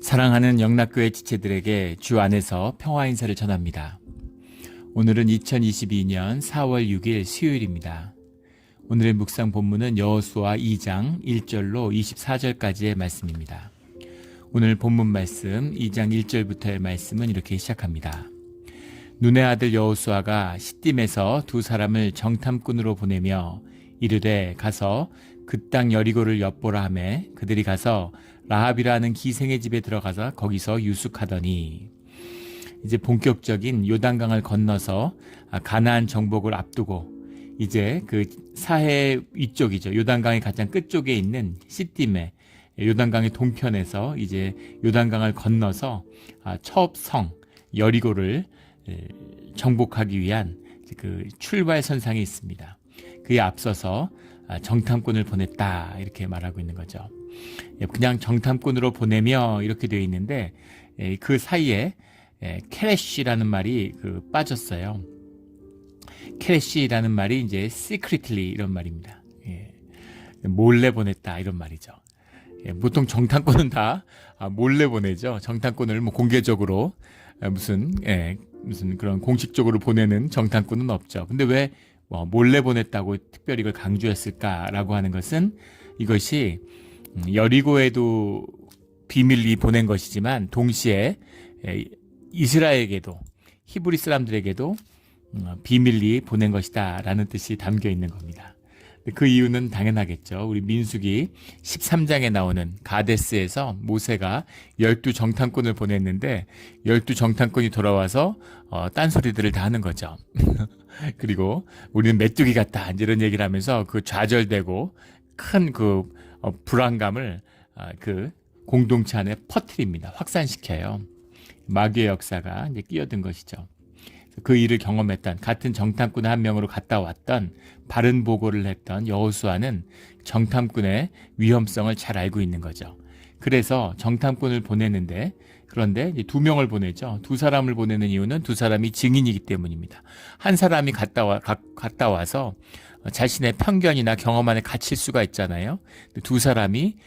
사랑하는 영락교회 지체들에게 주 안에서 평화 인사를 전합니다. 오늘은 2022년 4월 6일 수요일입니다. 오늘의 묵상 본문은 여호수아 2장 1절로 24절까지의 말씀입니다. 오늘 본문 말씀 2장 1절부터의 말씀은 이렇게 시작합니다. 눈의 아들 여호수아가 시딤에서 두 사람을 정탐꾼으로 보내며 이르되 가서 그 땅 여리고를 엿보라 하며 그들이 가서 라합이라는 기생의 집에 들어가서 거기서 유숙하더니, 이제 본격적인 요단강을 건너서 가나안 정복을 앞두고 이제 그 사해 위쪽이죠. 요단강의 가장 끝쪽에 있는 시딤에, 요단강의 동편에서 이제 요단강을 건너서 첫 성 여리고를 정복하기 위한 그 출발선상에 있습니다. 그에 앞서서 정탐꾼을 보냈다, 이렇게 말하고 있는 거죠. 그냥 정탐꾼으로 보내며 이렇게 되어 있는데 그 사이에 케레시라는 말이 빠졌어요. 케레시라는 말이 이제 secretly 이런 말입니다. 몰래 보냈다, 이런 말이죠. 보통 정탐꾼은 다 몰래 보내죠. 정탐꾼을 뭐 공개적으로 무슨 그런 공식적으로 보내는 정탐꾼은 없죠. 근데 왜 몰래 보냈다고 특별히 이걸 강조했을까라고 하는 것은, 이것이 여리고에도 비밀리 보낸 것이지만 동시에 이스라엘에게도, 히브리 사람들에게도 비밀리 보낸 것이다 라는 뜻이 담겨 있는 겁니다. 그 이유는 당연하겠죠. 우리 민수기 13장에 나오는 가데스에서 모세가 12정탐꾼을 보냈는데 12정탐꾼이 돌아와서 딴소리들을 다 하는 거죠. 그리고 우리는 메뚜기 같다, 이런 얘기를 하면서 그 좌절되고 큰 불안감을 그 공동체 안에 퍼뜨립니다. 확산시켜요. 마귀의 역사가 이제 끼어든 것이죠. 그 일을 경험했던, 같은 정탐꾼 한 명으로 갔다 왔던, 바른 보고를 했던 여호수아는 정탐꾼의 위험성을 잘 알고 있는 거죠. 그래서 정탐꾼을 보내는데, 그런데 이제 두 명을 보내죠. 두 사람을 보내는 이유는 두 사람이 증인이기 때문입니다. 한 사람이 갔다 와서 자신의 편견이나 경험 안에 갇힐 수가 있잖아요. 두 사람이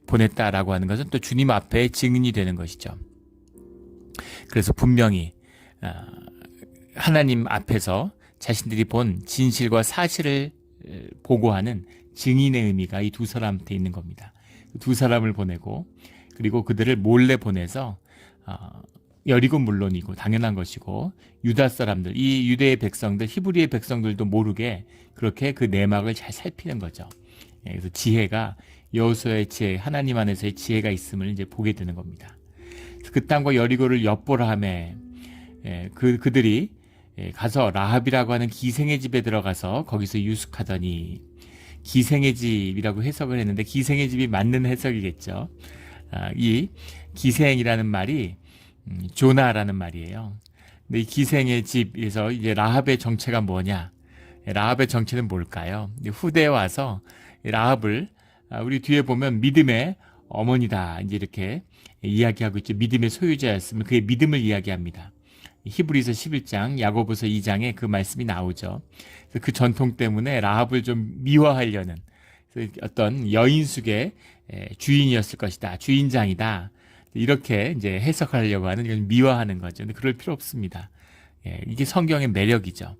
보냈다라고 하는 것은 또 주님 앞에 증인이 되는 것이죠. 그래서 분명히 하나님 앞에서 자신들이 본 진실과 사실을 보고하는 증인의 의미가 이 두 사람한테 있는 겁니다. 두 사람을 보내고, 그리고 그들을 몰래 보내서 여리고 물론이고 당연한 것이고, 유다 사람들, 이 유대의 백성들, 히브리의 백성들도 모르게 그렇게 그 내막을 잘 살피는 거죠. 그래서 지혜가, 여호수아의 지혜, 하나님 안에서의 지혜가 있음을 이제 보게 되는 겁니다. 그 땅과 여리고를 엿보라 하며 그들이 가서 라합이라고 하는 기생의 집에 들어가서 거기서 유숙하더니, 기생의 집이라고 해석을 했는데 기생의 집이 맞는 해석이겠죠. 이 기생이라는 말이 조나라는 말이에요. 근데 이 기생의 집에서 이제 라합의 정체가 뭐냐? 라합의 정체는 뭘까요? 후대에 와서 라합을 우리 뒤에 보면 믿음의 어머니다, 이제 이렇게 이야기하고 있죠. 믿음의 소유자였으면 그의 믿음을 이야기합니다. 히브리서 11장, 야고보서 2장에 그 말씀이 나오죠. 그래서 그 전통 때문에 라합을 좀 미화하려는, 어떤 여인숙의 주인이었을 것이다, 주인장이다, 이렇게 이제 해석하려고 하는, 이건 미화하는 거죠. 근데 그럴 필요 없습니다. 이게 성경의 매력이죠.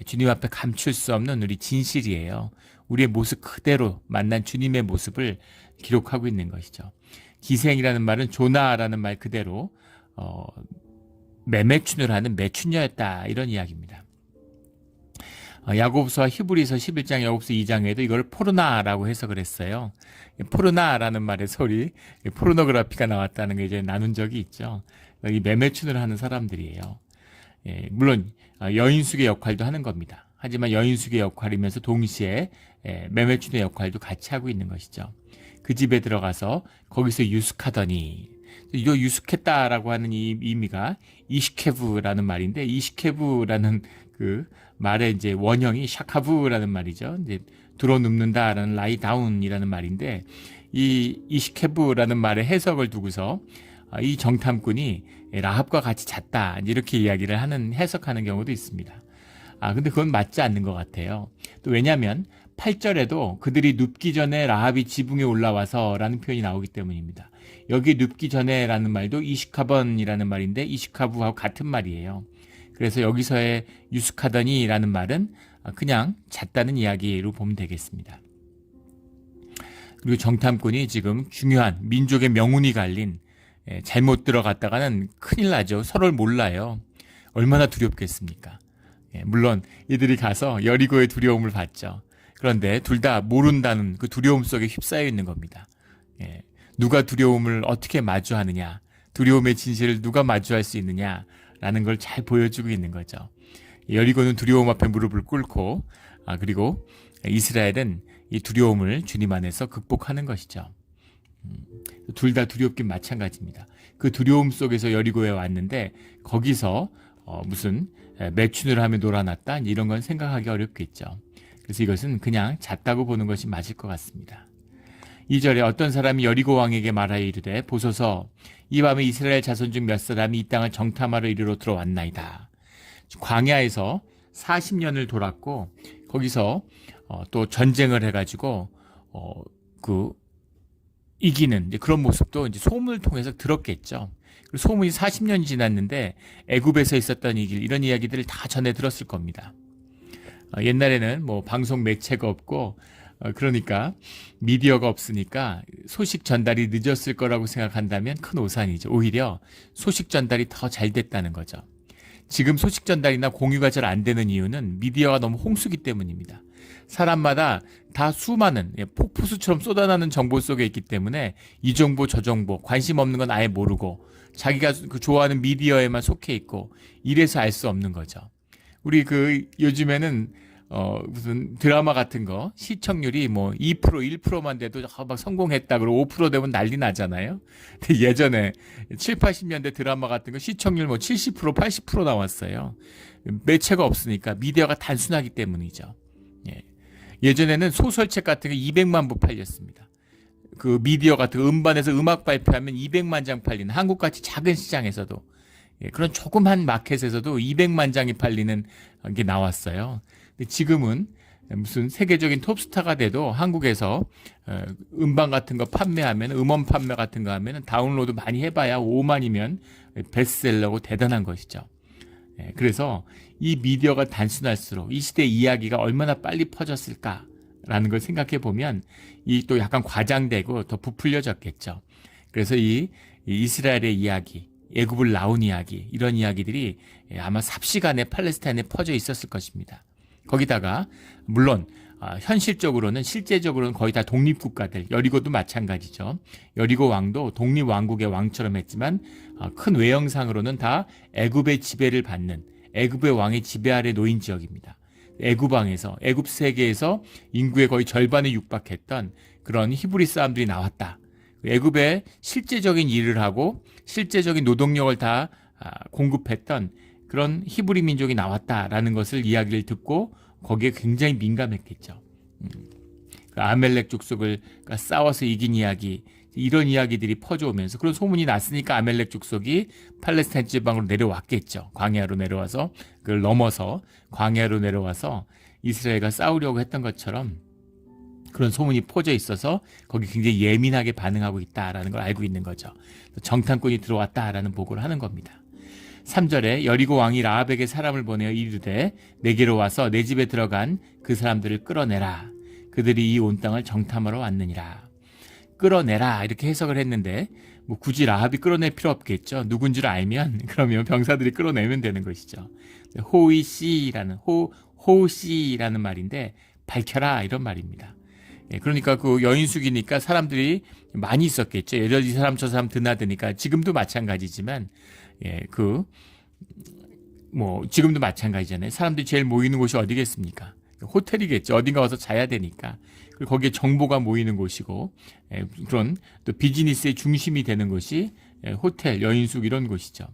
주님 앞에 감출 수 없는 우리 진실이에요. 우리의 모습 그대로 만난 주님의 모습을 기록하고 있는 것이죠. 기생이라는 말은 조나라는 말 그대로 매매춘을 하는 매춘녀였다, 이런 이야기입니다. 야고보서와 히브리서 11장, 야고보서 2장에도 이걸 포르나라고 해석을 했어요. 포르나라는 말에서 우리 포르노그래피가 나왔다는 게 이제 나눈 적이 있죠. 이 매매춘을 하는 사람들이에요. 물론 여인숙의 역할도 하는 겁니다. 하지만 여인숙의 역할이면서 동시에 매매춘의 역할도 같이 하고 있는 것이죠. 그 집에 들어가서 거기서 유숙하더니, 이 유숙했다라고 하는 이 의미가 이시케브라는 말인데, 이시케브라는 그 말의 이제 원형이 샤카브라는 말이죠. 이제 들어눕는다라는 라이 다운이라는 말인데, 이 이시케브라는 말의 해석을 두고서 이 정탐꾼이 라합과 같이 잤다, 이렇게 이야기를 해석하는 경우도 있습니다. 근데 그건 맞지 않는 것 같아요. 또 왜냐하면 8절에도 그들이 눕기 전에 라합이 지붕에 올라와서 라는 표현이 나오기 때문입니다. 여기 눕기 전에 라는 말도 이시카번이라는 말인데 이시카부하고 같은 말이에요. 그래서 여기서의 유스카더니 라는 말은 그냥 잤다는 이야기로 보면 되겠습니다. 그리고 정탐꾼이 지금 중요한 민족의 명운이 갈린, 잘못 들어갔다가는 큰일 나죠. 서로를 몰라요. 얼마나 두렵겠습니까? 물론 이들이 가서 여리고의 두려움을 받죠. 그런데 둘 다 모른다는 그 두려움 속에 휩싸여 있는 겁니다. 누가 두려움을 어떻게 마주하느냐, 두려움의 진실을 누가 마주할 수 있느냐라는 걸 잘 보여주고 있는 거죠. 여리고는 두려움 앞에 무릎을 꿇고, 그리고 이스라엘은 이 두려움을 주님 안에서 극복하는 것이죠. 둘 다 두렵긴 마찬가지입니다. 그 두려움 속에서 여리고에 왔는데 거기서 무슨 매춘을 하며 놀아났다 이런 건 생각하기 어렵겠죠. 그래서 이것은 그냥 잤다고 보는 것이 맞을 것 같습니다. 2절에 어떤 사람이 여리고 왕에게 말하여 이르되 보소서 이 밤에 이스라엘 자손 중 몇 사람이 이 땅을 정탐하러 이리로 들어왔나이다. 광야에서 40년을 돌았고 거기서 또 전쟁을 해가지고 이기는 그런 모습도 이제 소문을 통해서 들었겠죠. 소문이 40년이 지났는데 애굽에서 있었던 이런 이야기들을 다 전해 들었을 겁니다. 옛날에는 뭐 방송 매체가 없고 그러니까 미디어가 없으니까 소식 전달이 늦었을 거라고 생각한다면 큰 오산이죠. 오히려 소식 전달이 더 잘 됐다는 거죠. 지금 소식 전달이나 공유가 잘 안 되는 이유는 미디어가 너무 홍수기 때문입니다. 사람마다 다 수많은 폭포수처럼 쏟아나는 정보 속에 있기 때문에 이 정보 저 정보 관심 없는 건 아예 모르고 자기가 좋아하는 미디어에만 속해 있고 이래서 알 수 없는 거죠. 우리 요즘에는 무슨 드라마 같은 거 시청률이 뭐 2% 1%만 돼도 막 성공했다 그러고 5% 되면 난리 나잖아요. 근데 예전에 7, 80년대 드라마 같은 거 시청률 뭐 70% 80% 나왔어요. 매체가 없으니까 미디어가 단순하기 때문이죠. 예전에는 소설책 같은 게 200만 부 팔렸습니다. 그 미디어 같은 거 음반에서 음악 발표하면 200만 장 팔리는 한국같이 작은 시장에서도 그런 조그만 마켓에서도 200만 장이 팔리는 게 나왔어요. 근데 지금은 무슨 세계적인 톱스타가 돼도 한국에서 음반 같은 거 판매하면 음원 판매 같은 거 하면 다운로드 많이 해봐야 5만이면 베스트셀러고 대단한 것이죠. 그래서 이 미디어가 단순할수록 이 시대의 이야기가 얼마나 빨리 퍼졌을까라는 걸 생각해 보면 이 또 약간 과장되고 더 부풀려졌겠죠. 그래서 이 이스라엘의 이야기, 애굽을 나온 이야기, 이런 이야기들이 아마 삽시간에 팔레스타인에 퍼져 있었을 것입니다. 거기다가 물론 현실적으로는 실제적으로는 거의 다 독립국가들, 여리고도 마찬가지죠. 여리고 왕도 독립왕국의 왕처럼 했지만 큰 외형상으로는 다 애굽의 지배를 받는 애굽의 왕의 지배 아래 놓인 지역입니다. 애굽 왕에서 애굽 세계에서 인구의 거의 절반에 육박했던 그런 히브리 사람들이 나왔다. 애굽에 실제적인 일을 하고 실제적인 노동력을 다 공급했던 그런 히브리 민족이 나왔다라는 것을 이야기를 듣고 거기에 굉장히 민감했겠죠. 아멜렉 족속을 싸워서 이긴 이야기, 이런 이야기들이 퍼져오면서 그런 소문이 났으니까 아멜렉 족속이 팔레스타인 지방으로 내려왔겠죠. 광야로 내려와서 그걸 넘어서 광야로 내려와서 이스라엘과 싸우려고 했던 것처럼 그런 소문이 퍼져 있어서 거기 굉장히 예민하게 반응하고 있다라는 걸 알고 있는 거죠. 정탐꾼이 들어왔다라는 보고를 하는 겁니다. 3절에 여리고 왕이 라합에게 사람을 보내어 이르되 내게로 와서 내 집에 들어간 그 사람들을 끌어내라. 그들이 이 온 땅을 정탐하러 왔느니라. 끌어내라 이렇게 해석을 했는데 뭐 굳이 라합이 끌어낼 필요 없겠죠. 누군지를 알면 그러면 병사들이 끌어내면 되는 것이죠. 호이씨라는 호씨라는 말인데 밝혀라 이런 말입니다. 그러니까 그 여인숙이니까 사람들이 많이 있었겠죠. 이 사람 저 사람 드나드니까 지금도 마찬가지지만 지금도 마찬가지잖아요. 사람들이 제일 모이는 곳이 어디겠습니까? 호텔이겠죠. 어딘가 와서 자야 되니까. 그리고 거기에 정보가 모이는 곳이고, 그런 또 비즈니스의 중심이 되는 곳이 호텔, 여인숙 이런 곳이죠.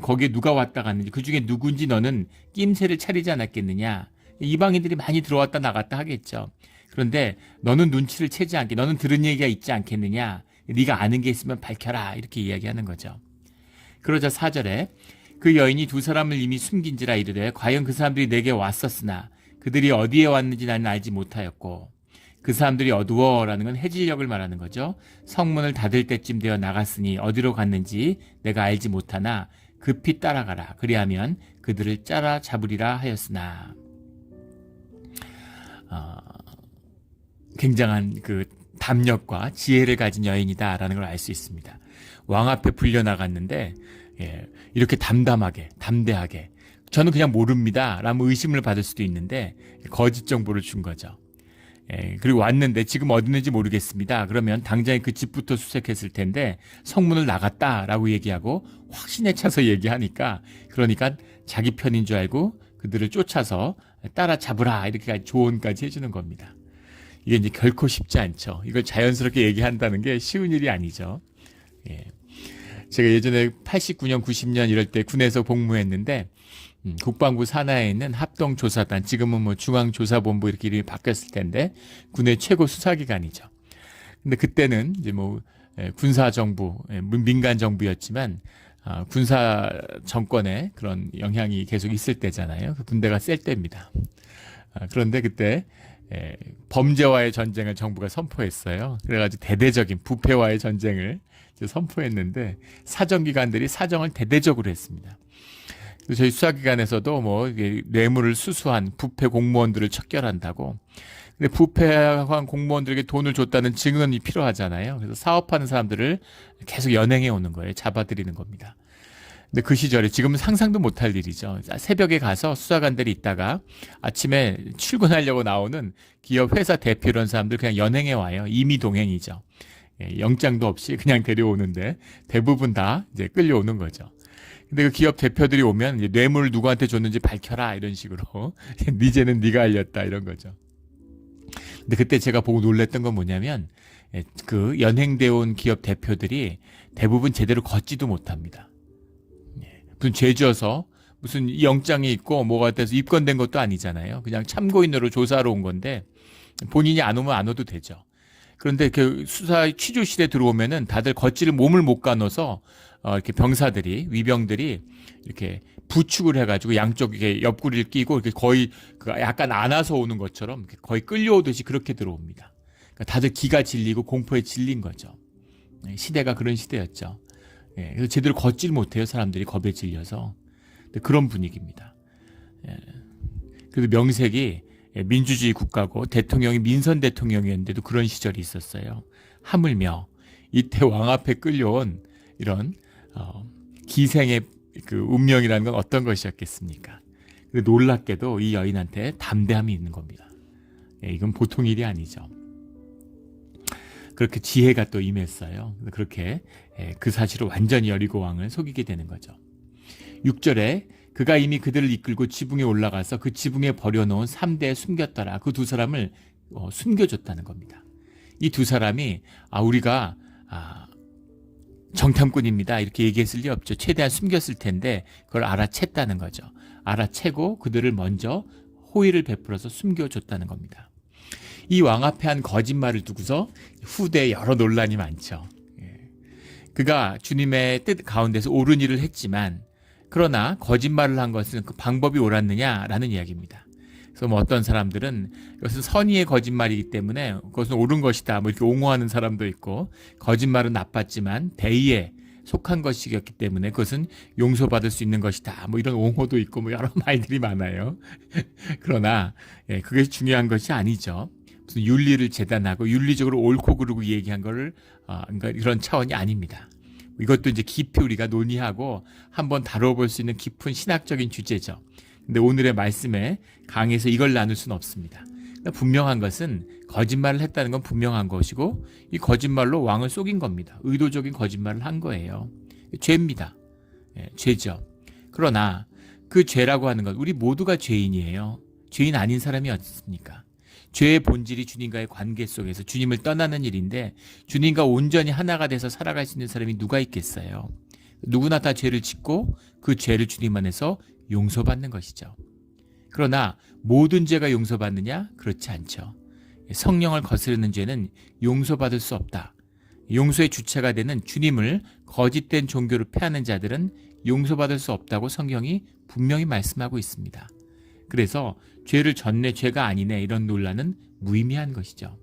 거기에 누가 왔다 갔는지, 그 중에 누군지 너는 낌새를 차리지 않았겠느냐. 이방인들이 많이 들어왔다 나갔다 하겠죠. 그런데 너는 눈치를 채지 않게, 너는 들은 얘기가 있지 않겠느냐. 네가 아는 게 있으면 밝혀라. 이렇게 이야기하는 거죠. 그러자 4절에 그 여인이 두 사람을 이미 숨긴지라 이르되 과연 그 사람들이 내게 왔었으나 그들이 어디에 왔는지 나는 알지 못하였고 그 사람들이 어두워라는 건 해질녘을 말하는 거죠. 성문을 닫을 때쯤 되어 나갔으니 어디로 갔는지 내가 알지 못하나 급히 따라가라. 그리하면 그들을 짜라 잡으리라 하였으나 굉장한 그 담력과 지혜를 가진 여인이다라는 걸 알 수 있습니다. 왕 앞에 불려나갔는데 이렇게 담대하게 저는 그냥 모릅니다 라는 의심을 받을 수도 있는데 거짓 정보를 준 거죠. 그리고 왔는데 지금 어디 있는지 모르겠습니다. 그러면 당장에 그 집부터 수색했을 텐데 성문을 나갔다라고 얘기하고 확신에 차서 얘기하니까 그러니까 자기 편인 줄 알고 그들을 쫓아서 따라잡으라 이렇게 조언까지 해주는 겁니다. 이게 이제 결코 쉽지 않죠. 이걸 자연스럽게 얘기한다는 게 쉬운 일이 아니죠. 제가 예전에 89년, 90년 이럴 때 군에서 복무했는데 국방부 산하에 있는 합동조사단, 지금은 뭐 중앙조사본부 이렇게 이름이 바뀌었을 텐데 군의 최고 수사기관이죠. 근데 그때는 이제 뭐 군사정부, 민간정부였지만 군사 정권에 그런 영향이 계속 있을 때잖아요. 그 군대가 셀 때입니다. 그런데 그때 범죄와의 전쟁을 정부가 선포했어요. 그래가지고 대대적인 부패와의 전쟁을 선포했는데 사정기관들이 사정을 대대적으로 했습니다. 저희 수사기관에서도 뭐 뇌물을 수수한 부패 공무원들을 척결한다고. 근데 부패한 공무원들에게 돈을 줬다는 증언이 필요하잖아요. 그래서 사업하는 사람들을 계속 연행해 오는 거예요. 잡아들이는 겁니다. 근데 그 시절에 지금은 상상도 못할 일이죠. 새벽에 가서 수사관들이 있다가 아침에 출근하려고 나오는 기업 회사 대표 이런 사람들 그냥 연행해 와요. 임의 동행이죠. 영장도 없이 그냥 데려오는데 대부분 다 이제 끌려오는 거죠. 근데 그 기업 대표들이 오면 이제 뇌물을 누구한테 줬는지 밝혀라 이런 식으로 니제는 네가 알렸다 이런 거죠. 근데 그때 제가 보고 놀랬던 건 뭐냐면 그 연행되어 온 기업 대표들이 대부분 제대로 걷지도 못합니다. 무슨 죄져서 무슨 영장이 있고 뭐가 돼서 입건된 것도 아니잖아요. 그냥 참고인으로 조사하러 온 건데 본인이 안 오면 안 와도 되죠. 그런데 그 수사 취조실에 들어오면은 다들 걷지를 몸을 못 가눠서 이렇게 병사들이 위병들이 이렇게 부축을 해가지고 양쪽에 옆구리를 끼고 이렇게 거의 그 약간 안아서 오는 것처럼 거의 끌려오듯이 그렇게 들어옵니다. 그러니까 다들 기가 질리고 공포에 질린 거죠. 시대가 그런 시대였죠. 그래서 제대로 걷질 못해요. 사람들이 겁에 질려서. 그런 분위기입니다. 그래도 명색이 민주주의 국가고 대통령이 민선 대통령이었는데도 그런 시절이 있었어요. 하물며 이때 왕 앞에 끌려온 이런 기생의 그 운명이라는 건 어떤 것이었겠습니까? 놀랍게도 이 여인한테 담대함이 있는 겁니다. 이건 보통 일이 아니죠. 그렇게 지혜가 또 임했어요. 그렇게 그 사실을 완전히 여리고 왕을 속이게 되는 거죠. 6절에 그가 이미 그들을 이끌고 지붕에 올라가서 그 지붕에 버려놓은 3대에 숨겼더라. 그 두 사람을 숨겨줬다는 겁니다. 이 두 사람이 우리가 정탐꾼입니다 이렇게 얘기했을 리 없죠. 최대한 숨겼을 텐데 그걸 알아챘다는 거죠. 알아채고 그들을 먼저 호의를 베풀어서 숨겨줬다는 겁니다. 이 왕 앞에 한 거짓말을 두고서 후대에 여러 논란이 많죠. 그가 주님의 뜻 가운데서 옳은 일을 했지만 그러나 거짓말을 한 것은 그 방법이 옳았느냐라는 이야기입니다. 그래서 뭐 어떤 사람들은 이것은 선의의 거짓말이기 때문에 그것은 옳은 것이다 뭐 이렇게 옹호하는 사람도 있고 거짓말은 나빴지만 대의에 속한 것이었기 때문에 그것은 용서받을 수 있는 것이다 뭐 이런 옹호도 있고 뭐 여러 말들이 많아요. 그러나 그게 중요한 것이 아니죠. 무슨 윤리를 재단하고 윤리적으로 옳고 그르고 얘기한 거를 그러니까 이런 차원이 아닙니다. 이것도 이제 깊이 우리가 논의하고 한번 다뤄볼 수 있는 깊은 신학적인 주제죠. 근데 오늘의 말씀에 강의에서 이걸 나눌 수는 없습니다. 그러니까 분명한 것은 거짓말을 했다는 건 분명한 것이고 이 거짓말로 왕을 속인 겁니다. 의도적인 거짓말을 한 거예요. 죄입니다. 죄죠. 그러나 그 죄라고 하는 건 우리 모두가 죄인이에요. 죄인 아닌 사람이 어딨습니까? 죄의 본질이 주님과의 관계 속에서 주님을 떠나는 일인데 주님과 온전히 하나가 돼서 살아갈 수 있는 사람이 누가 있겠어요? 누구나 다 죄를 짓고 그 죄를 주님 안에서 용서받는 것이죠. 그러나 모든 죄가 용서받느냐? 그렇지 않죠. 성령을 거스르는 죄는 용서받을 수 없다. 용서의 주체가 되는 주님을 거짓된 종교를 폐하는 자들은 용서받을 수 없다고 성경이 분명히 말씀하고 있습니다. 그래서 죄를 졌네, 죄가 아니네 이런 논란은 무의미한 것이죠.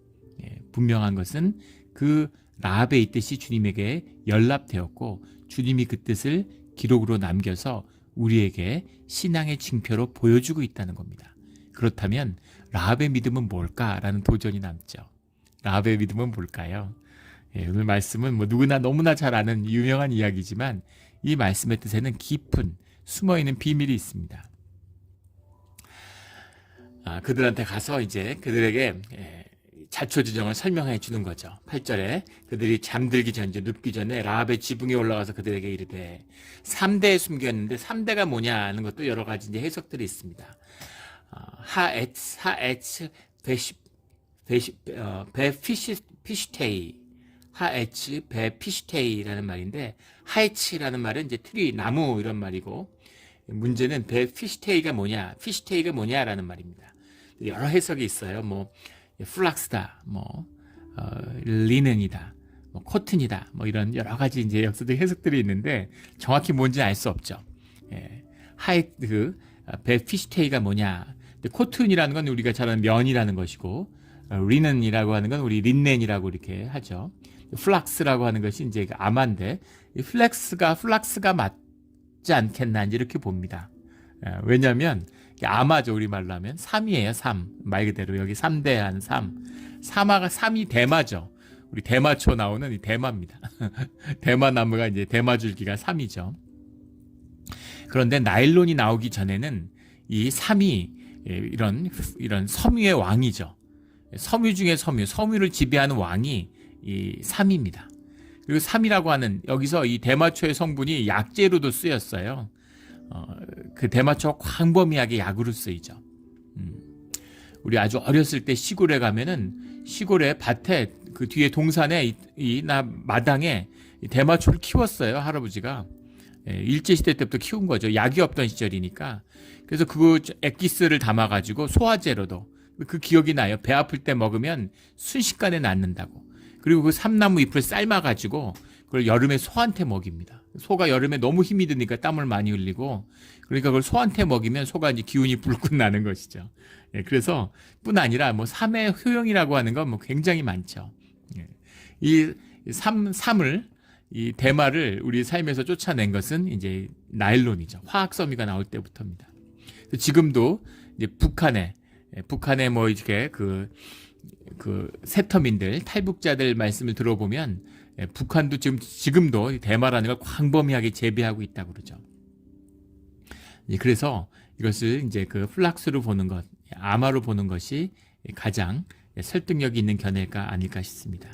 분명한 것은 그 라합에 있듯이 주님에게 연락되었고 주님이 그 뜻을 기록으로 남겨서 우리에게 신앙의 징표로 보여주고 있다는 겁니다. 그렇다면 라합의 믿음은 뭘까라는 도전이 남죠. 라합의 믿음은 뭘까요? 오늘 말씀은 뭐 누구나 너무나 잘 아는 유명한 이야기지만 이 말씀의 뜻에는 깊은 숨어있는 비밀이 있습니다. 그들한테 가서 이제 그들에게 자초지정을 설명해 주는 거죠. 8절에 그들이 잠들기 전, 이제 눕기 전에 라합의 지붕에 올라가서 그들에게 이르되 3대에 숨겼는데 3대가 뭐냐 하는 것도 여러 가지 이제 해석들이 있습니다. 하에츠, 베피시테이, 하에츠, 베피시테이라는 말인데, 하에츠라는 말은 이제 트리, 나무 이런 말이고, 문제는 베피시테이가 뭐냐, 피시테이가 뭐냐라는 말입니다. 여러 해석이 있어요. 뭐 플락스다, 리넨이다, 코튼이다, 이런 여러 가지 이제 역사적 해석들이 있는데 정확히 뭔지 알 수 없죠. 베피시테이가 뭐냐? 코튼이라는 건 우리가 잘 아는 면이라는 것이고, 리넨이라고 하는 건 우리 린넨이라고 이렇게 하죠. 플락스라고 하는 것이 이제 아마인데, 이 플락스가 맞지 않겠나 이렇게 봅니다. 왜냐하면 아마죠, 우리말로 하면 삼이에요. 말 그대로 여기 3대한 3이 대마죠. 우리 대마초 나오는 이 대마입니다. 대마나무가 이제 대마줄기가 3이죠. 그런데 나일론이 나오기 전에는 이 3이 이런 섬유의 왕이죠. 섬유 중에 섬유를 지배하는 왕이 이 3입니다. 그리고 3이라고 하는 여기서 이 대마초의 성분이 약재로도 쓰였어요. 그 대마초가 광범위하게 약으로 쓰이죠. 우리 아주 어렸을 때 시골에 가면은 시골의 밭에 그 뒤에 동산에 마당에 대마초를 키웠어요, 할아버지가. 일제시대 때부터 키운 거죠. 약이 없던 시절이니까. 그래서 그 액기스를 담아가지고 소화제로도 그 기억이 나요. 배 아플 때 먹으면 순식간에 낫는다고. 그리고 그 삼나무 잎을 삶아가지고 그걸 여름에 소한테 먹입니다. 소가 여름에 너무 힘이 드니까 땀을 많이 흘리고, 그러니까 그걸 소한테 먹이면 소가 이제 기운이 불끈 나는 것이죠. 그래서 뿐 아니라 삼의 효용이라고 하는 건 굉장히 많죠. 이 대마를 우리 삶에서 쫓아낸 것은 이제 나일론이죠. 화학 섬유가 나올 때부터입니다. 지금도 이제 북한에 이렇게 그 세터민들, 탈북자들 말씀을 들어보면 북한도 지금도 대마라는 걸 광범위하게 재배하고 있다고 그러죠. 그래서 이것을 이제 그 플락스로 보는 것, 아마로 보는 것이 가장 설득력이 있는 견해가 아닐까 싶습니다.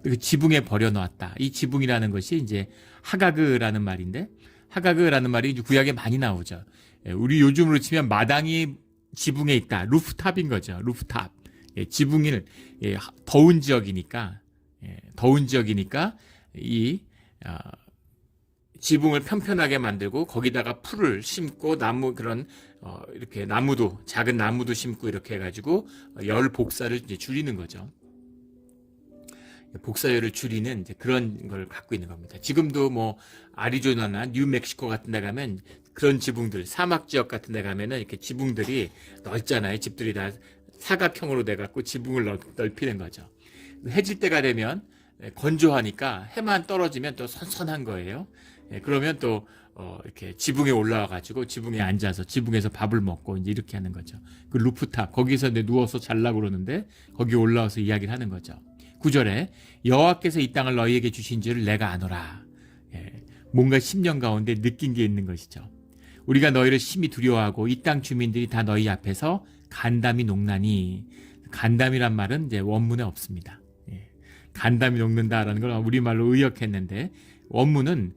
그 지붕에 버려놓았다. 이 지붕이라는 것이 이제 하가그라는 말인데, 하가그라는 말이 구약에 많이 나오죠. 우리 요즘으로 치면 마당이 지붕에 있다. 루프탑인 거죠. 루프탑. 지붕을 더운 지역이니까 이 지붕을 편편하게 만들고 거기다가 풀을 심고 이렇게 작은 나무도 심고 이렇게 해가지고 열 복사를 이제 줄이는 거죠. 복사열을 줄이는 이제 그런 걸 갖고 있는 겁니다. 지금도 아리조나나 뉴멕시코 같은 데 가면 그런 지붕들, 사막 지역 같은 데 가면은 이렇게 지붕들이 넓잖아요. 집들이 다 사각형으로 돼갖고 지붕을 넓히는 거죠. 해질 때가 되면 건조하니까 해만 떨어지면 또 선선한 거예요. 그러면 또 이렇게 지붕에 올라와가지고 지붕에 앉아서 지붕에서 밥을 먹고 이제 이렇게 하는 거죠. 그 루프탑 거기서 누워서 자려고 그러는데 거기 올라와서 이야기를 하는 거죠. 9절에 여호와께서 이 땅을 너희에게 주신 줄을 내가 아노라. 뭔가 10년 가운데 느낀 게 있는 것이죠. 우리가 너희를 심히 두려워하고 이 땅 주민들이 다 너희 앞에서 간담이 녹나니, 간담이란 말은 이제 원문에 없습니다. 간담이 녹는다라는 걸 우리말로 의역했는데 원문은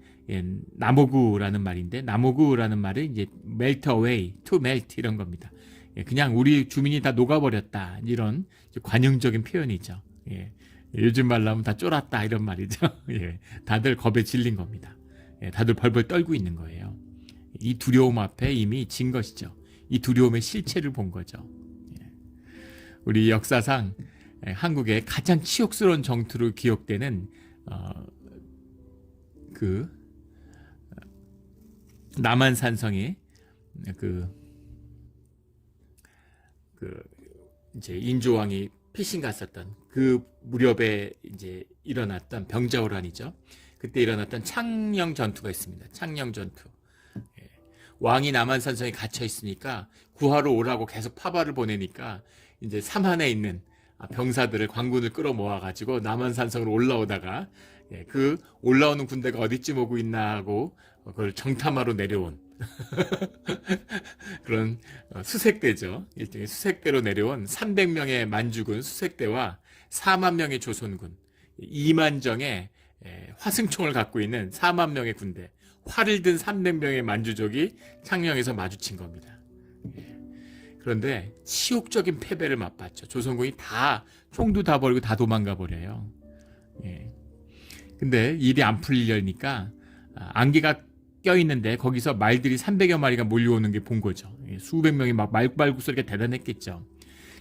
나모구라는 말인데, 나모구라는 말은 이제 melt away, to melt 이런 겁니다. 그냥 우리 주민이 다 녹아버렸다 이런 관용적인 표현이죠. 요즘 말로 하면 다 쫄았다 이런 말이죠. 다들 겁에 질린 겁니다. 다들 벌벌 떨고 있는 거예요. 이 두려움 앞에 이미 진 것이죠. 이 두려움의 실체를 본 거죠. 우리 역사상 한국의 가장 치욕스러운 정투로 기억되는 그 남한산성의 그 이제 인조왕이 피신 갔었던 그 무렵에 이제 일어났던 병자호란이죠. 그때 일어났던 창녕 전투가 있습니다. 창녕 전투. 예. 왕이 남한산성에 갇혀 있으니까 구하러 오라고 계속 파발을 보내니까 이제 삼한에 있는 병사들을 관군을 끌어모아 가지고 남한산성으로 올라오다가 그 올라오는 군대가 어디쯤 오고 있나 하고 그걸 정탐하러 내려온 그런 수색대죠. 일종의 수색대로 내려온 300명의 만주군 수색대와 4만 명의 조선군, 2만 정의 화승총을 갖고 있는 4만 명의 군대, 활을 든 300명의 만주족이 창녕에서 마주친 겁니다. 그런데 치욕적인 패배를 맛봤죠. 조선군이 다 총도 다 버리고 다 도망가 버려요. 근데 일이 안 풀리려니까 안개가 껴있는데 거기서 말들이 300여 마리가 몰려오는 게 본 거죠. 수백 명이 막 말발굽소리가 대단했겠죠.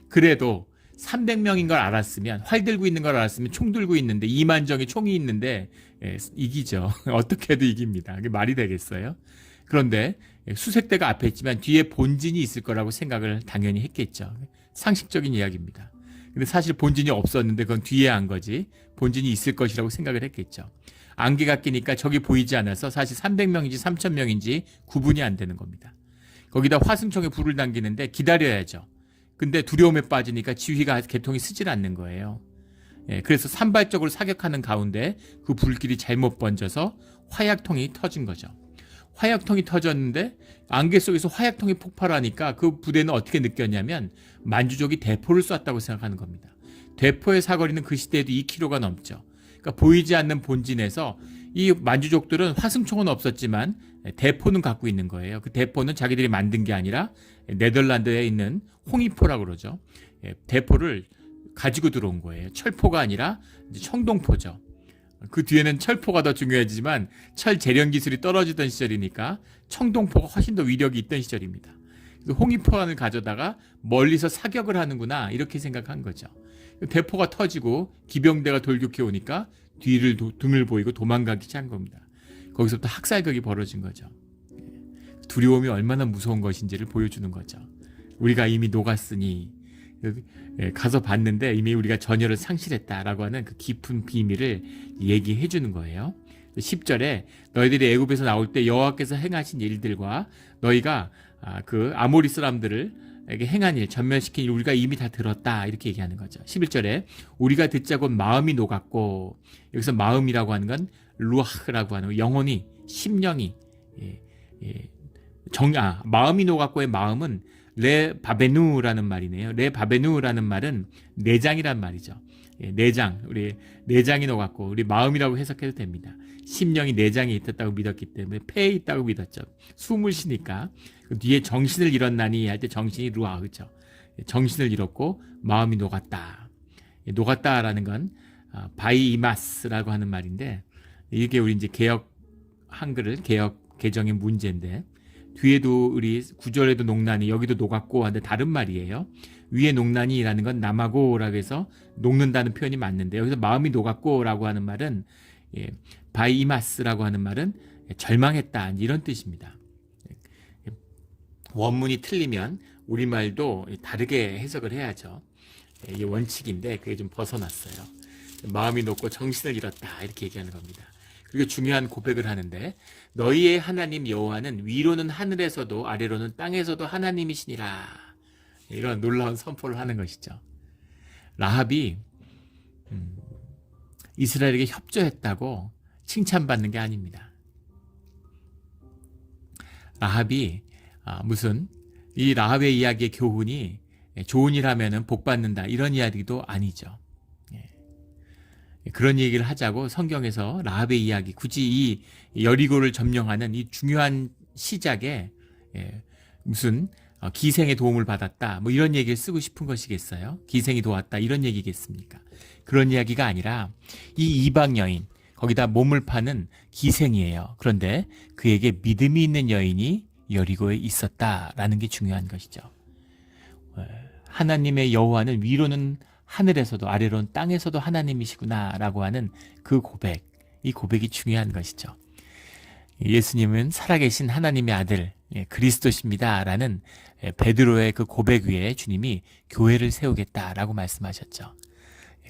그래도 300명인 걸 알았으면, 활 들고 있는 걸 알았으면 총 들고 있는데 2만 정의 총이 있는데 이기죠. 어떻게 해도 이깁니다. 그게 말이 되겠어요? 그런데 수색대가 앞에 있지만 뒤에 본진이 있을 거라고 생각을 당연히 했겠죠. 상식적인 이야기입니다. 근데 사실 본진이 없었는데 그건 뒤에 한 거지, 본진이 있을 것이라고 생각을 했겠죠. 안개가 끼니까 적이 보이지 않아서 사실 300명인지 3000명인지 구분이 안 되는 겁니다. 거기다 화승총에 불을 당기는데 기다려야죠. 근데 두려움에 빠지니까 지휘가 개통이 쓰질 않는 거예요. 그래서 산발적으로 사격하는 가운데 그 불길이 잘못 번져서 화약통이 터진 거죠. 화약통이 터졌는데 안개 속에서 화약통이 폭발하니까 그 부대는 어떻게 느꼈냐면 만주족이 대포를 쐈다고 생각하는 겁니다. 대포의 사거리는 그 시대에도 2km가 넘죠. 그러니까 보이지 않는 본진에서 이 만주족들은 화승총은 없었지만 대포는 갖고 있는 거예요. 그 대포는 자기들이 만든 게 아니라 네덜란드에 있는 홍위포라고 그러죠. 대포를 가지고 들어온 거예요. 철포가 아니라 청동포죠. 그 뒤에는 철포가 더 중요하지만 철 재련 기술이 떨어지던 시절이니까 청동포가 훨씬 더 위력이 있던 시절입니다. 그래서 홍위포안을 가져다가 멀리서 사격을 하는구나 이렇게 생각한 거죠. 대포가 터지고 기병대가 돌격해 오니까 뒤를 등을 보이고 도망가기 시작한 겁니다. 거기서부터 학살극이 벌어진 거죠. 두려움이 얼마나 무서운 것인지를 보여주는 거죠. 우리가 이미 녹았으니 가서 봤는데 이미 우리가 전열을 상실했다라고 하는 그 깊은 비밀을 얘기해 주는 거예요. 10절에 너희들이 애굽에서 나올 때 여호와께서 행하신 일들과 너희가 그 아모리 사람들에게 행한 일, 전멸시킨 일 우리가 이미 다 들었다 이렇게 얘기하는 거죠. 11절에 우리가 듣자 곧 마음이 녹았고, 여기서 마음이라고 하는 건 루아흐라고 하는 영혼이, 심령이 마음이 녹았고의 마음은 레바베누라는 말이네요. 레바베누라는 말은 내장이란 말이죠. 내장, 우리 내장이 녹았고 우리 마음이라고 해석해도 됩니다. 심령이 내장에 있었다고 믿었기 때문에 폐에 있다고 믿었죠. 숨을 쉬니까 그 뒤에 정신을 잃었나니 할 때 정신이 루아흐죠. 정신을 잃었고 마음이 녹았다. 녹았다라는 건 바이이마스라고 하는 말인데, 이게 우리 이제 개혁 한글을 개혁 개정의 문제인데, 뒤에도 우리 9절에도 녹나니 여기도 녹았고 하는데 다른 말이에요. 위에 녹나니라는 건 남하고라고 해서 녹는다는 표현이 맞는데, 여기서 마음이 녹았고라고 하는 말은 바이마스라고 하는 말은 절망했다 이런 뜻입니다. 원문이 틀리면 우리말도 다르게 해석을 해야죠. 이게 원칙인데 그게 좀 벗어났어요. 마음이 녹고 정신을 잃었다 이렇게 얘기하는 겁니다. 그리고 중요한 고백을 하는데, 너희의 하나님 여호와는 위로는 하늘에서도 아래로는 땅에서도 하나님이시니라, 이런 놀라운 선포를 하는 것이죠. 라합이 이스라엘에게 협조했다고 칭찬받는 게 아닙니다. 라합이 무슨 이 라합의 이야기의 교훈이 좋은 일 하면은 복 받는다 이런 이야기도 아니죠. 그런 얘기를 하자고 성경에서 라합의 이야기, 굳이 이 여리고를 점령하는 이 중요한 시작에 무슨 기생의 도움을 받았다 뭐 이런 얘기를 쓰고 싶은 것이겠어요? 기생이 도왔다 이런 얘기겠습니까? 그런 이야기가 아니라 이 이방 여인, 거기다 몸을 파는 기생이에요. 그런데 그에게 믿음이 있는 여인이 여리고에 있었다라는 게 중요한 것이죠. 하나님의 여호와는 위로는 하늘에서도 아래로는 땅에서도 하나님이시구나라고 하는 그 고백, 이 고백이 중요한 것이죠. 예수님은 살아계신 하나님의 아들, 그리스도십니다라는 베드로의 그 고백 위에 주님이 교회를 세우겠다라고 말씀하셨죠.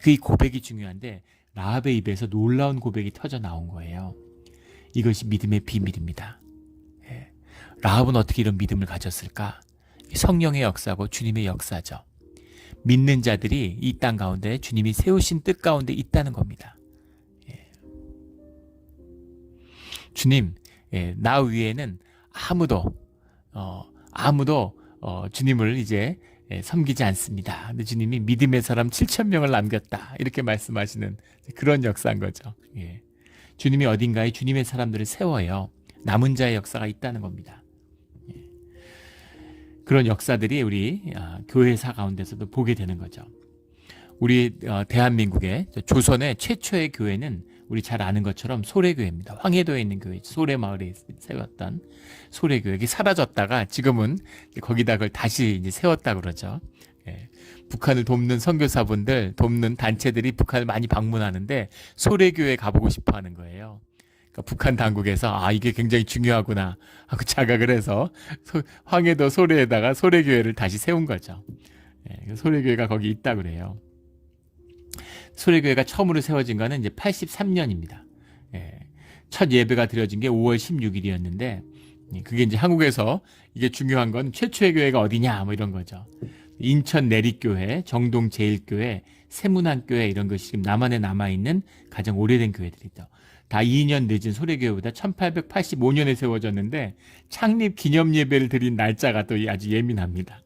그 이 고백이 중요한데 라합의 입에서 놀라운 고백이 터져 나온 거예요. 이것이 믿음의 비밀입니다. 라합은 어떻게 이런 믿음을 가졌을까? 성령의 역사고 주님의 역사죠. 믿는 자들이 이 땅 가운데 주님이 세우신 뜻 가운데 있다는 겁니다. 주님, 나 위에는 아무도 주님을 이제 섬기지 않습니다. 근데 주님이 믿음의 사람 7,000명을 남겼다. 이렇게 말씀하시는 그런 역사인 거죠. 주님이 어딘가에 주님의 사람들을 세워요. 남은 자의 역사가 있다는 겁니다. 그런 역사들이 우리 교회사 가운데서도 보게 되는 거죠. 우리 대한민국의 조선의 최초의 교회는 우리 잘 아는 것처럼 소래교회입니다. 황해도에 있는 교회, 소래마을에 세웠던 소래교회. 이게 사라졌다가 지금은 거기다 그걸 다시 이제 세웠다 그러죠. 북한을 돕는 선교사분들, 돕는 단체들이 북한을 많이 방문하는데 소래교회 가보고 싶어 하는 거예요. 그러니까 북한 당국에서 이게 굉장히 중요하구나 하고 자각을 해서 황해도 소래에다가 소래교회를 다시 세운 거죠. 소래교회가 거기 있다 그래요. 소래교회가 처음으로 세워진 거는 이제 83년입니다. 첫 예배가 드려진 게 5월 16일이었는데 그게 이제 한국에서 이게 중요한 건 최초의 교회가 어디냐 뭐 이런 거죠. 인천 내립교회, 정동 제일교회, 세문안교회 이런 것이 지금 남한에 남아있는 가장 오래된 교회들이죠. 다 2년 늦은 소래교회보다 1885년에 세워졌는데 창립 기념 예배를 드린 날짜가 또 아주 예민합니다.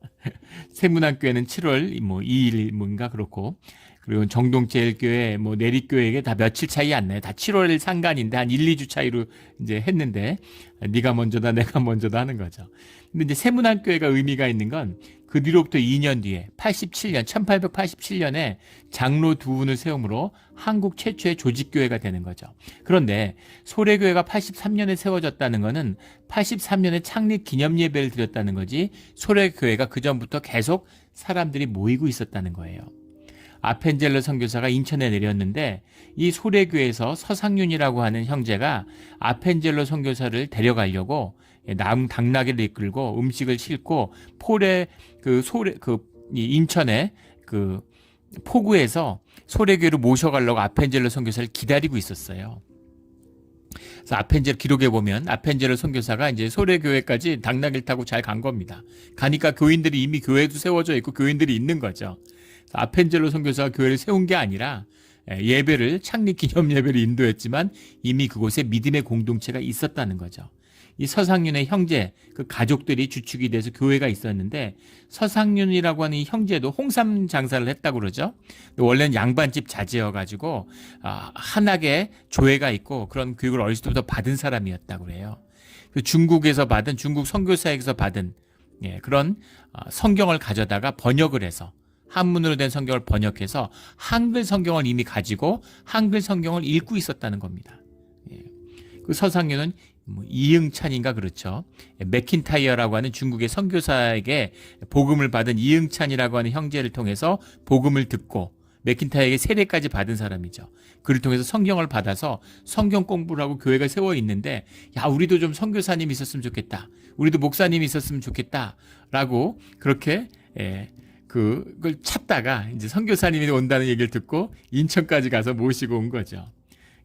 세문안교회는 7월 2일인가 그렇고 그리고 정동제일교회, 내립교회에게 다 며칠 차이 안 나요. 다 7월 상간인데 한 1, 2주 차이로 이제 했는데 네가 먼저다 내가 먼저다 하는 거죠. 근데 이제 세문안교회가 의미가 있는 건 그 뒤로부터 2년 뒤에 1887년에 장로 두 분을 세움으로 한국 최초의 조직교회가 되는 거죠. 그런데 소래교회가 83년에 세워졌다는 거는 83년에 창립 기념 예배를 드렸다는 거지 소래교회가 그 전부터 계속 사람들이 모이고 있었다는 거예요. 아펜젤러 선교사가 인천에 내렸는데 이 소래교회에서 서상윤이라고 하는 형제가 아펜젤러 선교사를 데려가려고 당나귀를 이끌고 음식을 싣고 인천의 그 포구에서 소래교회로 모셔가려고 아펜젤러 선교사를 기다리고 있었어요. 그래서 아펜젤러 기록에 보면 아펜젤러 선교사가 이제 소래교회까지 당나귀를 타고 잘 간 겁니다. 가니까 교인들이 이미 교회도 세워져 있고 교인들이 있는 거죠. 아펜젤러 선교사가 교회를 세운 게 아니라 예배를 창립 기념 예배를 인도했지만 이미 그곳에 믿음의 공동체가 있었다는 거죠. 이 서상윤의 형제, 그 가족들이 주축이 돼서 교회가 있었는데 서상윤이라고 하는 이 형제도 홍삼 장사를 했다고 그러죠. 원래는 양반집 자제여가지고 한학에 조회가 있고 그런 교육을 어렸을 때부터 받은 사람이었다고 그래요. 중국에서 받은 중국 선교사에게서 받은 그런 성경을 가져다가 번역을 해서 한문으로 된 성경을 번역해서 한글 성경을 이미 가지고 한글 성경을 읽고 있었다는 겁니다. 그 서상윤은 이응찬인가 그렇죠. 맥킨타이어라고 하는 중국의 선교사에게 복음을 받은 이응찬이라고 하는 형제를 통해서 복음을 듣고 맥킨타이어에게 세례까지 받은 사람이죠. 그를 통해서 성경을 받아서 성경 공부를 하고 교회가 세워 있는데 우리도 좀 선교사님 있었으면 좋겠다. 우리도 목사님이 있었으면 좋겠다라고 그렇게 그걸 찾다가 이제 선교사님이 온다는 얘기를 듣고 인천까지 가서 모시고 온 거죠.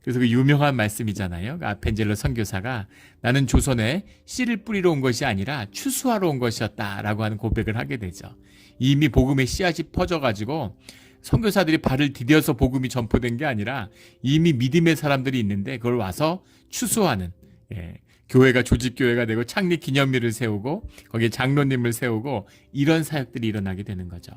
그래서 그 유명한 말씀이잖아요. 아펜젤러 선교사가 나는 조선에 씨를 뿌리러 온 것이 아니라 추수하러 온 것이었다라고 하는 고백을 하게 되죠. 이미 복음의 씨앗이 퍼져가지고 선교사들이 발을 디뎌서 복음이 전포된 게 아니라 이미 믿음의 사람들이 있는데 그걸 와서 추수하는 교회가 조직교회가 되고 창립 기념일을 세우고 거기에 장로님을 세우고 이런 사역들이 일어나게 되는 거죠.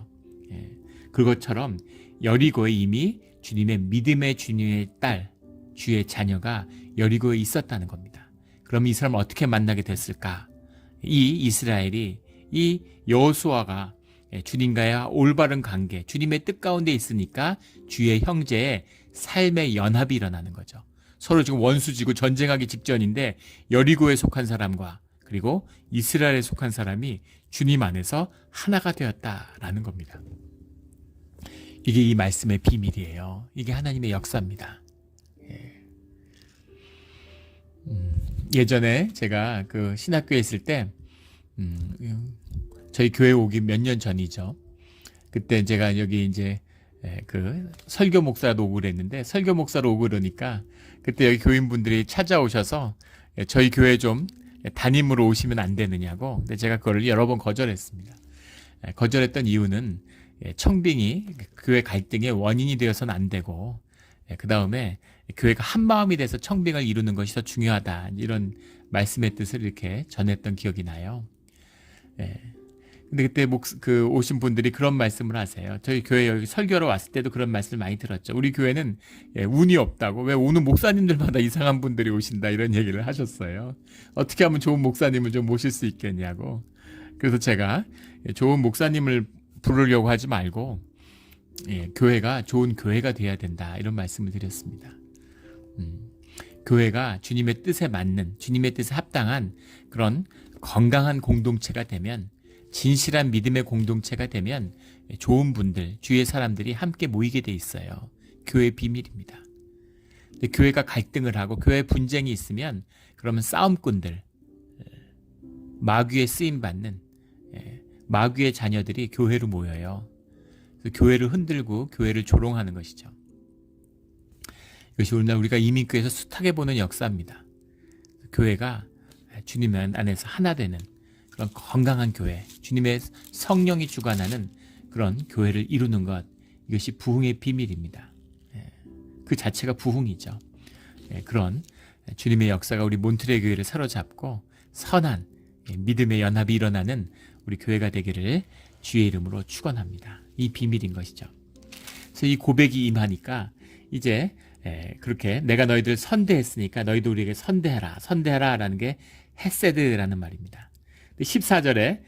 그것처럼 여리고에 이미 주님의 믿음의 주님의 딸 주의 자녀가 여리고에 있었다는 겁니다. 그럼 이 사람을 어떻게 만나게 됐을까? 이 이스라엘이 이 여호수아가 주님과의 올바른 관계, 주님의 뜻 가운데 있으니까 주의 형제의 삶의 연합이 일어나는 거죠. 서로 지금 원수지고 전쟁하기 직전인데 여리고에 속한 사람과 그리고 이스라엘에 속한 사람이 주님 안에서 하나가 되었다라는 겁니다. 이게 이 말씀의 비밀이에요. 이게 하나님의 역사입니다. 예전에 제가 그 신학교에 있을 때 저희 교회 오기 몇 년 전이죠. 그때 제가 여기 이제 그 설교 목사도 오고 그랬는데, 설교 목사로 오고 그러니까 그때 여기 교인분들이 찾아오셔서 저희 교회 좀 담임으로 오시면 안 되느냐고. 근데 제가 그걸 여러 번 거절했습니다. 거절했던 이유는 청빙이 교회 갈등의 원인이 되어서는 안 되고, 그 다음에 교회가 한 마음이 돼서 청빙을 이루는 것이 더 중요하다, 이런 말씀의 뜻을 이렇게 전했던 기억이 나요. 근데 그때 오신 분들이 그런 말씀을 하세요. 저희 교회 여기 설교로 왔을 때도 그런 말씀을 많이 들었죠. 우리 교회는 운이 없다고, 왜 오는 목사님들마다 이상한 분들이 오신다, 이런 얘기를 하셨어요. 어떻게 하면 좋은 목사님을 좀 모실 수 있겠냐고. 그래서 제가 좋은 목사님을 부르려고 하지 말고 교회가 좋은 교회가 돼야 된다, 이런 말씀을 드렸습니다. 교회가 주님의 뜻에 맞는, 주님의 뜻에 합당한 그런 건강한 공동체가 되면, 진실한 믿음의 공동체가 되면 좋은 분들, 주위의 사람들이 함께 모이게 돼 있어요. 교회의 비밀입니다. 근데 교회가 갈등을 하고 교회 분쟁이 있으면, 그러면 싸움꾼들, 마귀에 쓰임받는 마귀의 자녀들이 교회로 모여요. 그래서 교회를 흔들고 교회를 조롱하는 것이죠. 이것이 오늘날 우리가 이민교회에서 숱하게 보는 역사입니다. 교회가 주님 안에서 하나 되는 그런 건강한 교회, 주님의 성령이 주관하는 그런 교회를 이루는 것, 이것이 부흥의 비밀입니다. 그 자체가 부흥이죠. 그런 주님의 역사가 우리 몬트레 교회를 사로잡고 선한 믿음의 연합이 일어나는 우리 교회가 되기를 주의 이름으로 축원합니다. 이 비밀인 것이죠. 그래서 이 고백이 임하니까 이제 그렇게 내가 너희들 선대했으니까 너희도 우리에게 선대하라 라는 게 헤세드라는 말입니다. 14절에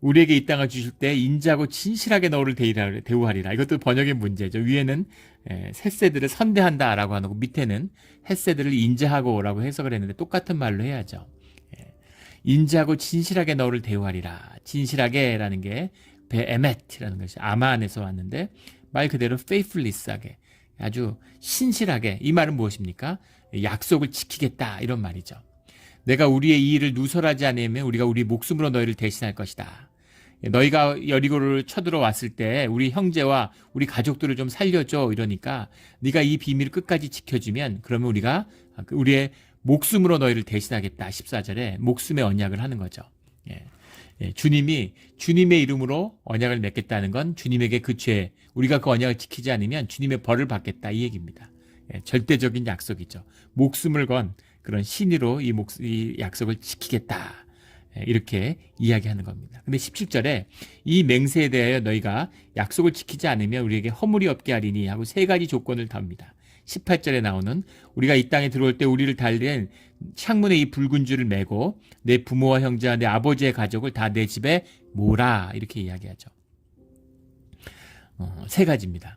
우리에게 이 땅을 주실 때 인자하고 진실하게 너를 대우하리라. 이것도 번역의 문제죠. 위에는 헤세드를 선대한다라고 하고, 밑에는 헤세드를 인자하고라고 해석을 했는데 똑같은 말로 해야죠. 인자하고 진실하게 너를 대우하리라. 진실하게라는 게 베에멧이라는 것이 아마 안에서 왔는데, 말 그대로 faithfulness하게, 아주 신실하게. 이 말은 무엇입니까? 약속을 지키겠다, 이런 말이죠. 내가 우리의 이 일을 누설하지 않으면 우리가 우리 목숨으로 너희를 대신할 것이다. 너희가 여리고를 쳐들어왔을 때 우리 형제와 우리 가족들을 좀 살려줘, 이러니까 네가 이 비밀을 끝까지 지켜주면 그러면 우리가 우리의 목숨으로 너희를 대신하겠다. 14절에 목숨의 언약을 하는 거죠. 주님이 주님의 이름으로 언약을 맺겠다는 건 주님에게 그 죄, 우리가 그 언약을 지키지 않으면 주님의 벌을 받겠다, 이 얘기입니다. 절대적인 약속이죠. 목숨을 건 그런 신의로 이 약속을 지키겠다, 이렇게 이야기하는 겁니다. 근데 17절에 이 맹세에 대하여 너희가 약속을 지키지 않으면 우리에게 허물이 없게 하리니 하고 세 가지 조건을 답니다. 18절에 나오는 우리가 이 땅에 들어올 때 우리를 달랜 창문에 이 붉은 줄을 매고 내 부모와 형제와 내 아버지의 가족을 다 내 집에 모으라, 이렇게 이야기하죠. 세 가지입니다.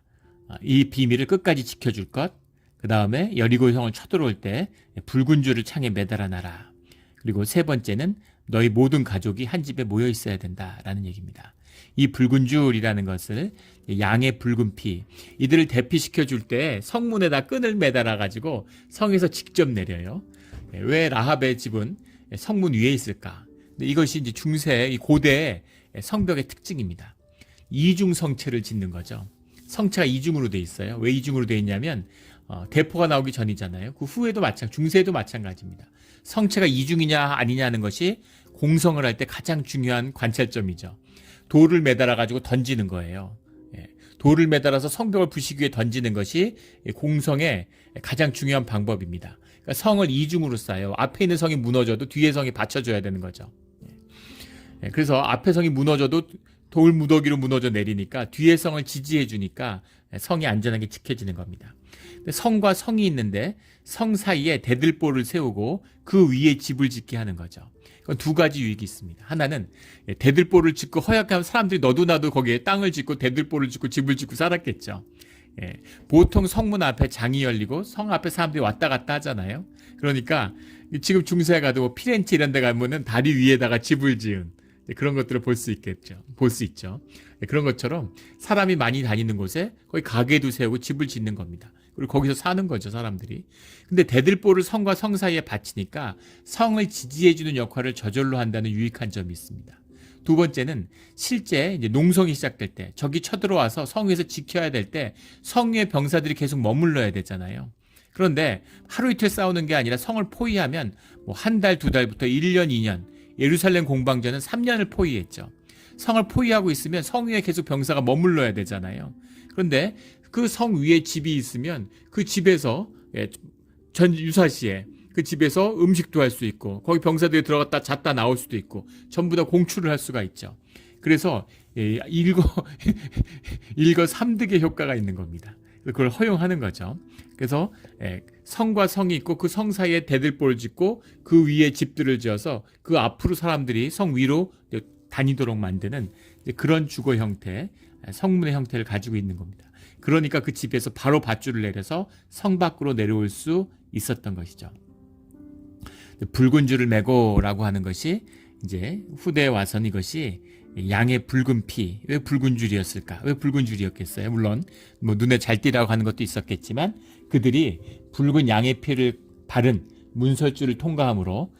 이 비밀을 끝까지 지켜줄 것, 그 다음에 여리고 성을 쳐들어올 때 붉은 줄을 창에 매달아 놔라. 그리고 세 번째는 너희 모든 가족이 한 집에 모여 있어야 된다라는 얘기입니다. 이 붉은 줄이라는 것을 양의 붉은 피, 이들을 대피시켜 줄 때 성문에다 끈을 매달아 가지고 성에서 직접 내려요. 왜 라합의 집은 성문 위에 있을까? 이것이 이제 중세, 이 고대 성벽의 특징입니다. 이중 성체를 짓는 거죠. 성체가 이중으로 돼 있어요. 왜 이중으로 돼 있냐면 대포가 나오기 전이잖아요. 그 후에도 중세에도 마찬가지입니다. 성체가 이중이냐 아니냐는 것이 공성을 할 때 가장 중요한 관찰점이죠. 돌을 매달아 가지고 던지는 거예요. 돌을 매달아서 성벽을 부시기 위해 던지는 것이 공성의 가장 중요한 방법입니다. 그러니까 성을 이중으로 쌓아요. 앞에 있는 성이 무너져도 뒤에 성이 받쳐줘야 되는 거죠. 그래서 앞에 성이 무너져도 돌 무더기로 무너져 내리니까 뒤에 성을 지지해 주니까 성이 안전하게 지켜지는 겁니다. 근데 성과 성이 있는데 성 사이에 대들보를 세우고 그 위에 집을 짓게 하는 거죠. 그건 두 가지 유익이 있습니다. 하나는 대들보를 짓고 허약하면 사람들이 너도 나도 거기에 땅을 짓고 대들보를 짓고 집을 짓고 살았겠죠. 보통 성문 앞에 장이 열리고 성 앞에 사람들이 왔다 갔다 하잖아요. 그러니까 지금 중세에 가도 피렌체 이런 데 가면은 다리 위에다가 집을 지은 그런 것들을 볼 수 있죠. 그런 것처럼 사람이 많이 다니는 곳에 거기 가게도 세우고 집을 짓는 겁니다. 그리고 거기서 사는 거죠, 사람들이. 근데 대들보를 성과 성 사이에 바치니까 성을 지지해주는 역할을 저절로 한다는 유익한 점이 있습니다. 두 번째는 실제 이제 농성이 시작될 때 적이 쳐들어와서 성 위에서 지켜야 될 때 성 위에 병사들이 계속 머물러야 되잖아요. 그런데 하루 이틀 싸우는 게 아니라 성을 포위하면 뭐 한 달, 두 달부터 1년, 2년, 예루살렘 공방전은 3년을 포위했죠. 성을 포위하고 있으면 성 위에 계속 병사가 머물러야 되잖아요. 그런데 그 성 위에 집이 있으면 그 집에서 전 유사시에 그 집에서 음식도 할 수 있고 거기 병사들이 들어갔다 잤다 나올 수도 있고 전부 다 공출을 할 수가 있죠. 그래서 일거삼득의 효과가 있는 겁니다. 그걸 허용하는 거죠. 그래서 성과 성이 있고 그 성 사이에 대들보를 짓고 그 위에 집들을 지어서 그 앞으로 사람들이 성 위로 다니도록 만드는 그런 주거 형태, 성문의 형태를 가지고 있는 겁니다. 그러니까 그 집에서 바로 밧줄을 내려서 성 밖으로 내려올 수 있었던 것이죠. 붉은 줄을 메고라고 하는 것이 이제 후대에 와서는 이것이 양의 붉은 피, 왜 붉은 줄이었을까? 왜 붉은 줄이었겠어요? 물론 뭐 눈에 잘 띄라고 하는 것도 있었겠지만 그들이 붉은 양의 피를 바른 문설주를 통과함으로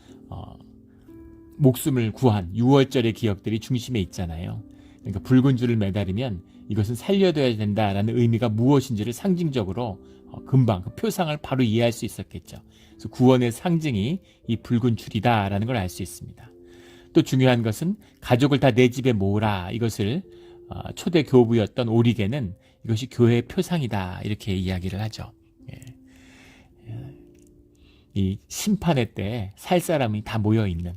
목숨을 구한 6월절의 기억들이 중심에 있잖아요. 그러니까 붉은 줄을 매달으면 이것은 살려둬야 된다라는 의미가 무엇인지를 상징적으로 금방 그 표상을 바로 이해할 수 있었겠죠. 그래서 구원의 상징이 이 붉은 줄이다라는 걸 알 수 있습니다. 또 중요한 것은 가족을 다 내 집에 모으라, 이것을 초대 교부였던 오리게는 이것이 교회의 표상이다 이렇게 이야기를 하죠. 이 심판의 때 살 사람이 다 모여있는,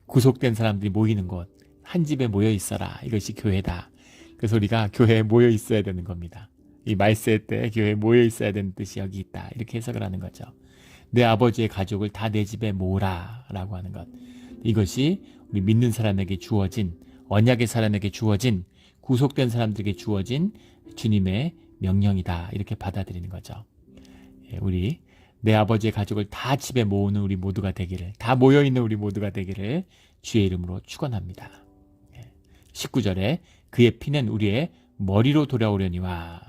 구속된 사람들이 모이는 곳, 한 집에 모여 있어라, 이것이 교회다. 그래서 우리가 교회에 모여 있어야 되는 겁니다. 이 말세 때 교회에 모여 있어야 되는 뜻이 여기 있다, 이렇게 해석을 하는 거죠. 내 아버지의 가족을 다 내 집에 모으라 라고 하는 것, 이것이 우리 믿는 사람에게 주어진, 언약의 사람에게 주어진, 구속된 사람들에게 주어진 주님의 명령이다, 이렇게 받아들이는 거죠. 우리 내 아버지의 가족을 다 집에 모으는 우리 모두가 되기를, 다 모여있는 우리 모두가 되기를 주의 이름으로 축원합니다. 19절에 그의 피는 우리의 머리로 돌아오려니와,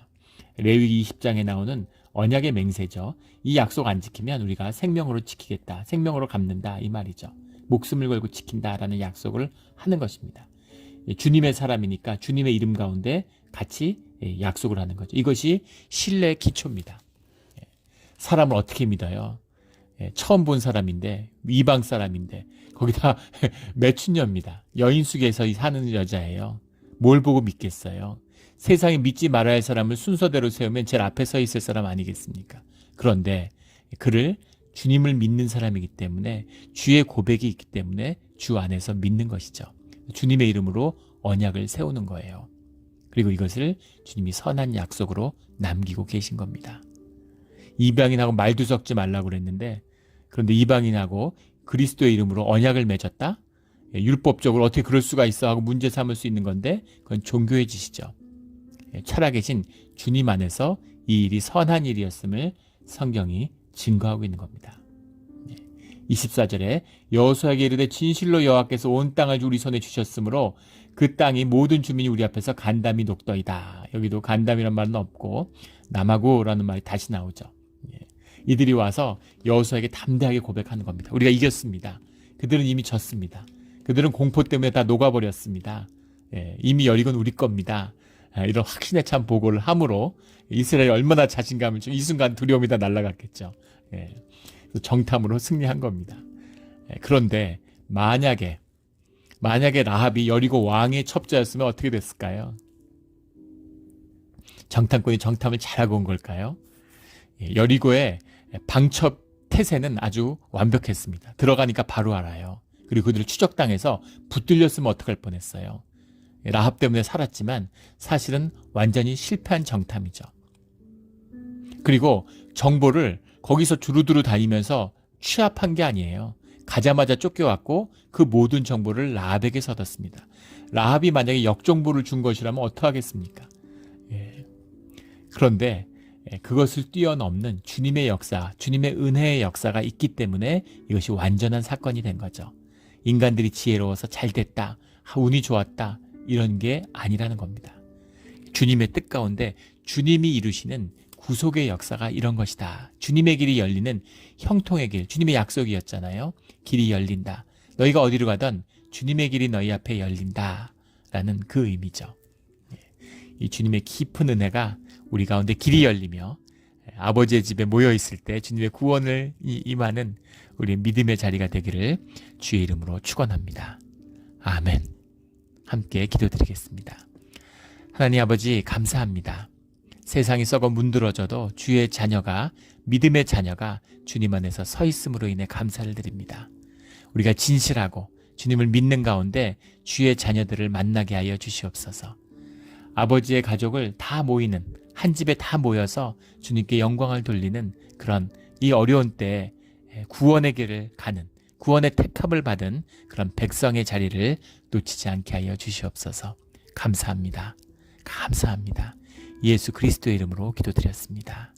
레위기 20장에 나오는 언약의 맹세죠. 이 약속 안 지키면 우리가 생명으로 지키겠다, 생명으로 갚는다, 이 말이죠. 목숨을 걸고 지킨다라는 약속을 하는 것입니다. 주님의 사람이니까 주님의 이름 가운데 같이 약속을 하는 거죠. 이것이 신뢰의 기초입니다. 사람을 어떻게 믿어요? 처음 본 사람인데, 이방 사람인데, 거기다 매춘녀입니다. 여인숙에서 사는 여자예요. 뭘 보고 믿겠어요? 세상에 믿지 말아야 할 사람을 순서대로 세우면 제일 앞에 서 있을 사람 아니겠습니까? 그런데 그를 주님을 믿는 사람이기 때문에, 주의 고백이 있기 때문에 주 안에서 믿는 것이죠. 주님의 이름으로 언약을 세우는 거예요. 그리고 이것을 주님이 선한 약속으로 남기고 계신 겁니다. 이방인하고 말도 섞지 말라고 그랬는데, 그런데 이방인하고 그리스도의 이름으로 언약을 맺었다? 율법적으로 어떻게 그럴 수가 있어 하고 문제 삼을 수 있는 건데, 그건 종교의 짓이죠. 살아계신 주님 안에서 이 일이 선한 일이었음을 성경이 증거하고 있는 겁니다. 24절에 여호수아에게 이르되 진실로 여호와께서 온 땅을 우리 손에 주셨으므로 그 땅이 모든 주민이 우리 앞에서 간담이 녹더이다. 여기도 간담이란 말은 없고 남하고라는 말이 다시 나오죠. 이들이 와서 여호수아에게 담대하게 고백하는 겁니다. 우리가 이겼습니다. 그들은 이미 졌습니다. 그들은 공포 때문에 다 녹아버렸습니다. 이미 여리고는 우리 겁니다. 이런 확신에 찬 보고를 함으로 이스라엘이 얼마나 자신감을 좀, 이 순간 두려움이 다 날아갔겠죠. 정탐으로 승리한 겁니다. 그런데 만약에 라합이 여리고 왕의 첩자였으면 어떻게 됐을까요? 정탐꾼이 정탐을 잘하고 온 걸까요? 여리고의 방첩 태세는 아주 완벽했습니다. 들어가니까 바로 알아요. 그리고 그들을 추적당해서 붙들렸으면 어떡할 뻔했어요. 라합 때문에 살았지만 사실은 완전히 실패한 정탐이죠. 그리고 정보를 거기서 두루두루 다니면서 취합한 게 아니에요. 가자마자 쫓겨왔고 그 모든 정보를 라합에게서 얻었습니다. 라합이 만약에 역정보를 준 것이라면 어떡하겠습니까? 그런데 그것을 뛰어넘는 주님의 역사, 주님의 은혜의 역사가 있기 때문에 이것이 완전한 사건이 된 거죠. 인간들이 지혜로워서 잘 됐다, 운이 좋았다, 이런 게 아니라는 겁니다. 주님의 뜻 가운데 주님이 이루시는 구속의 역사가 이런 것이다. 주님의 길이 열리는 형통의 길, 주님의 약속이었잖아요. 길이 열린다. 너희가 어디로 가든 주님의 길이 너희 앞에 열린다. 라는 그 의미죠. 이 주님의 깊은 은혜가 우리 가운데 길이 열리며 아버지의 집에 모여 있을 때 주님의 구원을 임하는 우리의 믿음의 자리가 되기를 주의 이름으로 축원합니다. 아멘. 함께 기도드리겠습니다. 하나님 아버지 감사합니다. 세상이 썩어 문드러져도 주의 자녀가, 믿음의 자녀가 주님 안에서 서 있음으로 인해 감사를 드립니다. 우리가 진실하고 주님을 믿는 가운데 주의 자녀들을 만나게 하여 주시옵소서. 아버지의 가족을 다 모이는, 한 집에 다 모여서 주님께 영광을 돌리는 그런 이 어려운 때에 구원의 길을 가는, 구원의 택함을 받은 그런 백성의 자리를 놓치지 않게 하여 주시옵소서. 감사합니다. 감사합니다. 예수 그리스도의 이름으로 기도드렸습니다.